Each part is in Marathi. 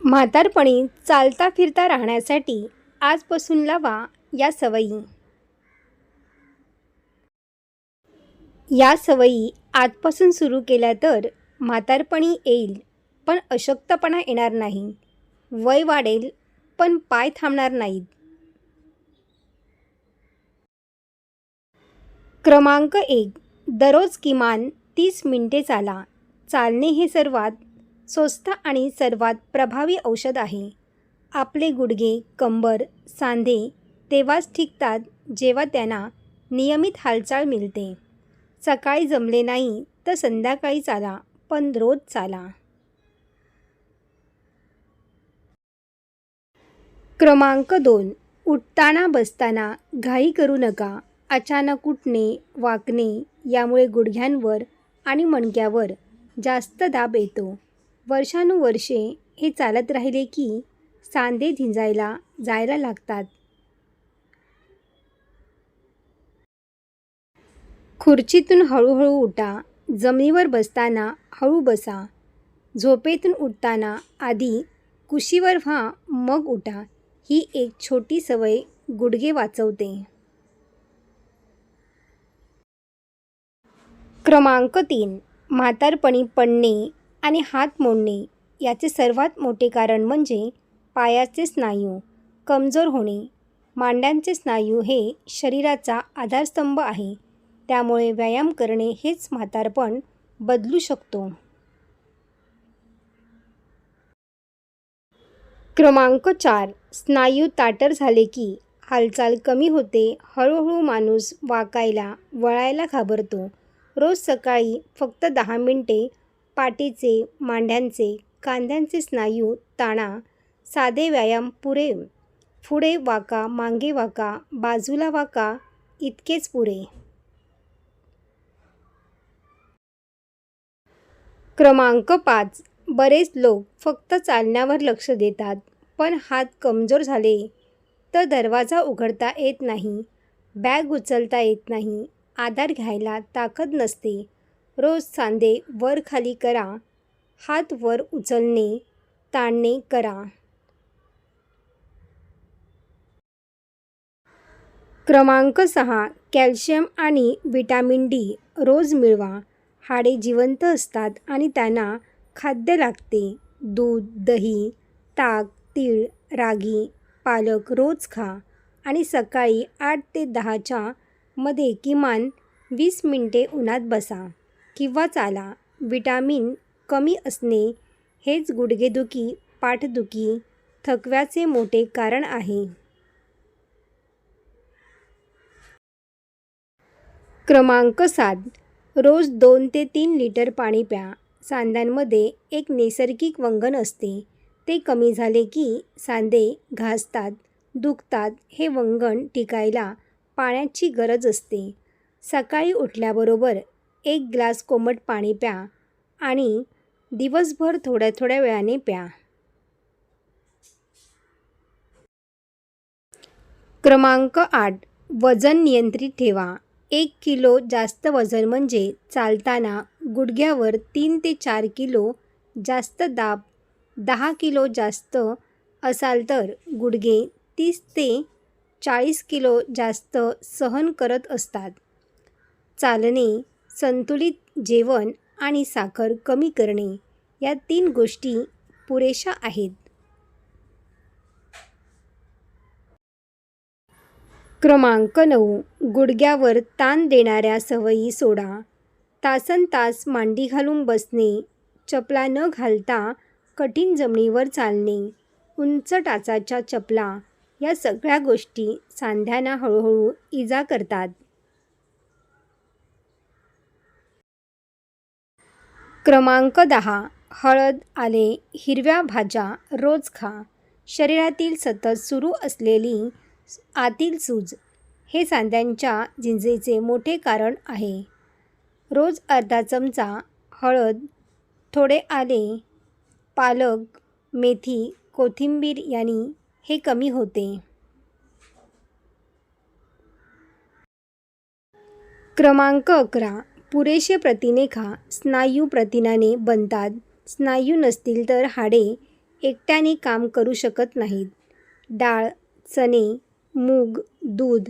म्हातारपणी चालता फिरता राहण्यासाठी आजपासून लावा या सवयी. या सवयी आजपासून सुरू केल्या तर म्हातारपणी येईल पण अशक्तपणा येणार नाही. वय वाढेल पण पाय थांबणार नाहीत. क्रमांक 1. दररोज किमान 30 मिनिटे चाला. चालणे हे सर्वात स्वस्त आणि सर्वात प्रभावी औषध आहे. आपले गुडघे, कंबर, सांधे तेव्हाच टिकतात जेव्हा त्यांना नियमित हालचाल मिळते. सकाळी जमले नाही तर संध्याकाळी चाला, पण रोज चाला. क्रमांक 2. उठताना बसताना घाई करू नका. अचानक उठणे, वाकणे यामुळे गुडघ्यांवर आणि मणक्यावर जास्त दाब येतो. वर्षानुवर्षे हे चालत राहिले की सांधे धिंजायला जायला लागतात. खुर्चीतून हळूहळू उठा. जमिनीवर बसताना हळू बसा. झोपेतून उठताना आधी कुशीवर व्हा, मग उठा. ही एक छोटी सवय गुडघे वाचवते. क्रमांक 3. म्हातारपणी पडणे आणि हात मोडणे याचे सर्वात मोठे कारण म्हणजे पायाचे स्नायू कमजोर होणे. मांड्यांचे स्नायू हे शरीराचा आधारस्तंभ आहे. त्यामुळे व्यायाम करणे हेच म्हातारपण बदलू शकतो. क्रमांक 4. स्नायू ताठर झाले की हालचाल कमी होते. हळूहळू माणूस वाकायला, वळायला घाबरतो. रोज सकाळी फक्त 10 मिनिटे पाठीचे, मांड्यांचे, खांद्यांचे स्नायू ताणा. साधे व्यायाम पुरे. पुढे वाका, मागे वाका, बाजूला वाका, इतकेच पुरे. क्रमांक 5. बरेच लोक फक्त चालण्यावर लक्ष देतात, पण हात कमजोर झाले तर दरवाजा उघडता येत नाही, बॅग उचलता येत नाही, आधार घ्यायला ताकद नसते. रोज सांधे वर खाली करा. हात वर उचलणे, ताणणे करा. क्रमांक 6. कॅल्शियम आणि व्हिटॅमिन डी रोज मिळवा. हाडे जिवंत असतात आणि त्यांना खाद्य लागते. दूध, दही, ताक, तीळ, रागी, पालक रोज खा आणि सकाळी 8 ते 10च्या मध्ये किमान 20 मिनिटे उन्हात बसा किंवा चाला. व्हिटॅमिन कमी असणे हेच गुडघेदुखी, पाठदुखी, थकव्याचे मोठे कारण आहे. क्रमांक 7. रोज 2 ते 3 लिटर पाणी प्या. सांध्यांमध्ये एक नैसर्गिक वंगण असते. ते कमी झाले की सांधे घासतात, दुखतात. हे वंगण टिकायला पाण्याची गरज असते. सकाळी उठल्याबरोबर 1 ग्लास कोमट पाणी प्या आणि दिवसभर थोड्या थोड्या वेळाने प्या. क्रमांक 8. वजन नियंत्रित ठेवा. 1 किलो जास्त वजन म्हणजे चालताना गुडघ्यावर 3 ते 4 किलो जास्त दाब. 10 किलो जास्त असाल तर गुडघे 30 ते 40 किलो जास्त सहन करत असतात. चालणे, संतुलित जेवण आणि साखर कमी करणे या 3 गोष्टी पुरेशा आहेत. क्रमांक 9. गुडघ्यावर ताण देणाऱ्या सवयी सोडा. तासनतास मांडी घालून बसणे, चपला न घालता कठीण जमिनीवर चालणे, उंच टाचाच्या चपला या सगळ्या गोष्टी सांध्यांना हळूहळू इजा करतात. क्रमांक 10. हळद, आले, हिरव्या भाज्या रोज खा. शरीरातील सतत सुरू असलेली आतील सूज हे सांध्यांच्या झिंजेचे मोठे कारण आहे. रोज अर्धा चमचा हळद, थोडे आले, पालक, मेथी, कोथिंबीर यांनी हे कमी होते. क्रमांक 11. पुरेसे प्रथिने खा. स्नायू प्रथिनाने बनतात. स्नायू नसतील तर हाडे एकट्याने काम करू शकत नाहीत. डाळ, चणे, मूग, दूध,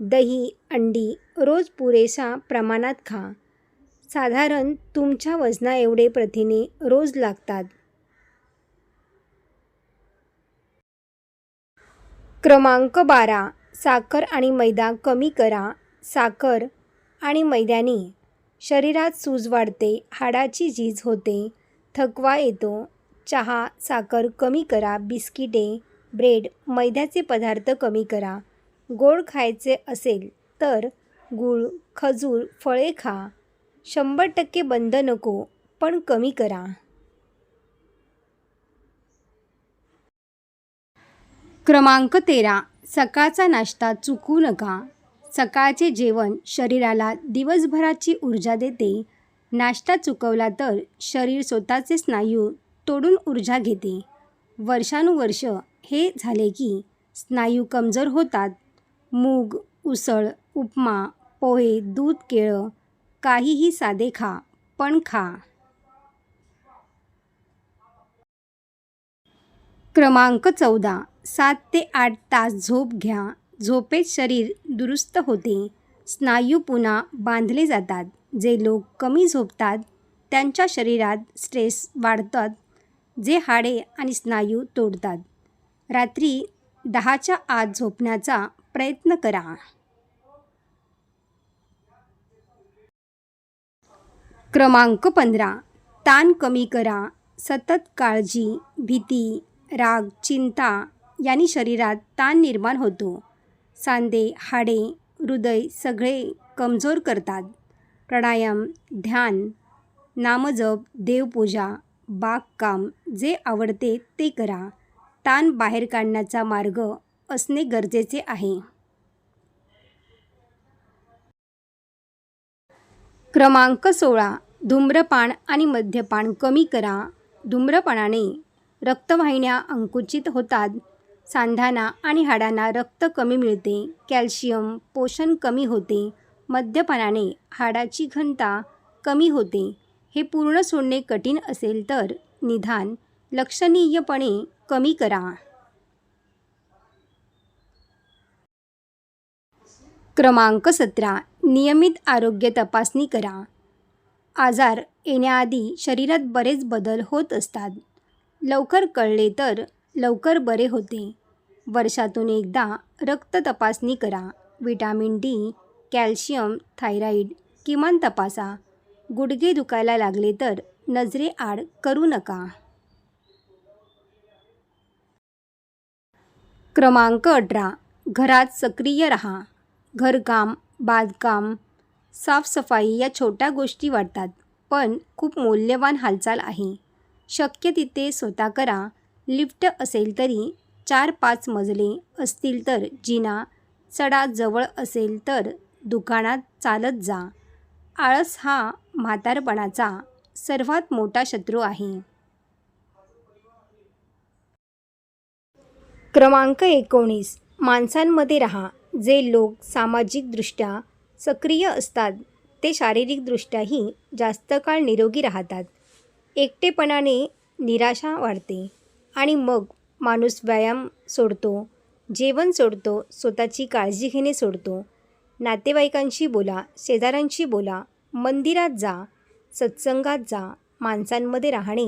दही, अंडी रोज पुरेशा प्रमाणात खा. साधारण तुमच्या वजनाएवढे प्रथिने रोज लागतात. क्रमांक 12. साखर आणि मैदा कमी करा. साखर आणि मैद्याने शरीरात सूज वाढते, हाडाची झीज होते, थकवा येतो. चहा, साखर कमी करा. बिस्किटे, ब्रेड, मैद्याचे पदार्थ कमी करा. गोड खायचे असेल तर गूळ, खजूर, फळे खा. 100% बंद नको, पण कमी करा. क्रमांक 13. सकाळचा नाश्ता चुकवू नका. सकाळचे जेवण शरीराला दिवसभराची ऊर्जा देते. नाश्ता चुकवला तर शरीर स्वतःचे स्नायू तोडून ऊर्जा घेते. वर्षानुवर्ष हे झाले की स्नायू कमजोर होतात. मूग, उसळ, उपमा, पोहे, दूध, केळं काहीही साधे खा, पण खा. क्रमांक 14. 7 ते 8 तास झोप घ्या. झोपेत शरीर दुरुस्त होते, स्नायू पुन्हा बांधले जातात. जे लोक कमी झोपतात त्यांच्या शरीरात स्ट्रेस वाढतात, जे हाडे आणि स्नायू तोडतात. रात्री 10च्या आत झोपण्याचा प्रयत्न करा. क्रमांक 15. ताण कमी करा. सतत काळजी, भीती, राग, चिंता यांनी शरीरात ताण निर्माण होतो. सांधे, हाडे, हृदय सगळे कमजोर करतात. प्राणायाम, ध्यान, नामजप, देवपूजा, बागकाम जे आवडते ते करा. ताण बाहेर काढण्याचा मार्ग असणे गरजेचे आहे. क्रमांक 16. धूम्रपान आणि मद्यपान कमी करा. धूम्रपानाने रक्तवाहिन्या अंकुचित होतात. सांध्यांना आणि हाडांना रक्त कमी मिळते. कॅल्शियम पोषण कमी होते. मद्यपानाने हाडाची घनता कमी होते. हे पूर्ण सोडणे कठीण असेल तर निदान लक्षणीयपणे कमी करा. क्रमांक 17. नियमित आरोग्य तपासणी करा. आजार येण्याआधी शरीरात बरेच बदल होत असतात. लवकर कळले तर लवकर बरे होते. वर्षातून एकदा रक्त तपासणी करा. विटॅमिन डी, कॅल्शियम, थायरॉईड किमान तपासा. गुडघे दुखायला लागले तर नजरेआड करू नका. क्रमांक 18. घरात सक्रिय राहा. घरकाम, बांधकाम, साफसफाई या छोट्या गोष्टी वाटतात, पण खूप मौल्यवान हालचाल आहे. शक्य तिथे स्वतः करा. लिफ्ट असेल तरी 4-5 मजले असतील तर जिना चढा. जवळ असेल तर दुकानात चालत जा. आळस हा म्हातारपणाचा सर्वात मोठा शत्रू आहे. क्रमांक 19. माणसांमध्ये राहा. जे लोक सामाजिकदृष्ट्या सक्रिय असतात ते शारीरिकदृष्ट्याही जास्त काळ निरोगी राहतात. एकटेपणाने निराशा वाढते आणि मग माणूस व्यायाम सोडतो, जेवण सोडतो, स्वतःची काळजी घेणे सोडतो. नातेवाईकांशी बोला, शेजाऱ्यांशी बोला, मंदिरात जा, सत्संगात जा. माणसांमध्ये राहणे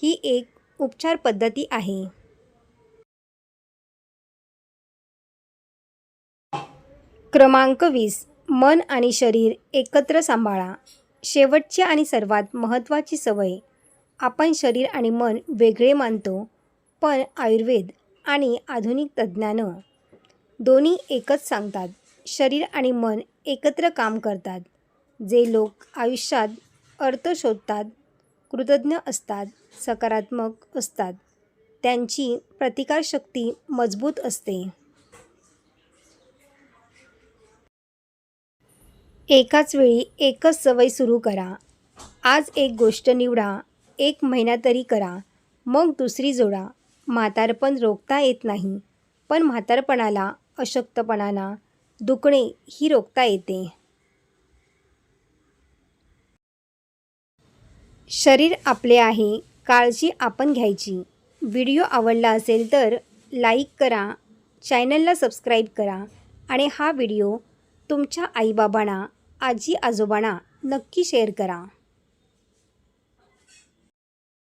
ही एक उपचार पद्धती आहे. क्रमांक 20. मन आणि शरीर एकत्र सांभाळा. शेवटची आणि सर्वात महत्त्वाची सवय. आपण शरीर आणि मन वेगळे मानतो, पण आयुर्वेद आणि आधुनिक तज्ज्ञानं दोन्ही एकच सांगतात. शरीर आणि मन एकत्र काम करतात. जे लोक आयुष्यात अर्थ शोधतात, कृतज्ञ असतात, सकारात्मक असतात, त्यांची प्रतिकारशक्ती मजबूत असते. एकाच वेळी एकच सवय सुरू करा. आज एक गोष्ट निवडा. 1 महिना तरी करा, मग दुसरी जोडा. म्हातारपण रोखता येत नाही, पण म्हातारपणाला, अशक्तपणाला, दुखणे ही रोखता येते. शरीर आपले आहे, काळजी आपण घ्यायची. व्हिडिओ आवडला असेल तर लाईक करा, चॅनलला सबस्क्राईब करा आणि हा व्हिडिओ तुमच्या आईबाबांना, आजी आजोबांना नक्की शेअर करा.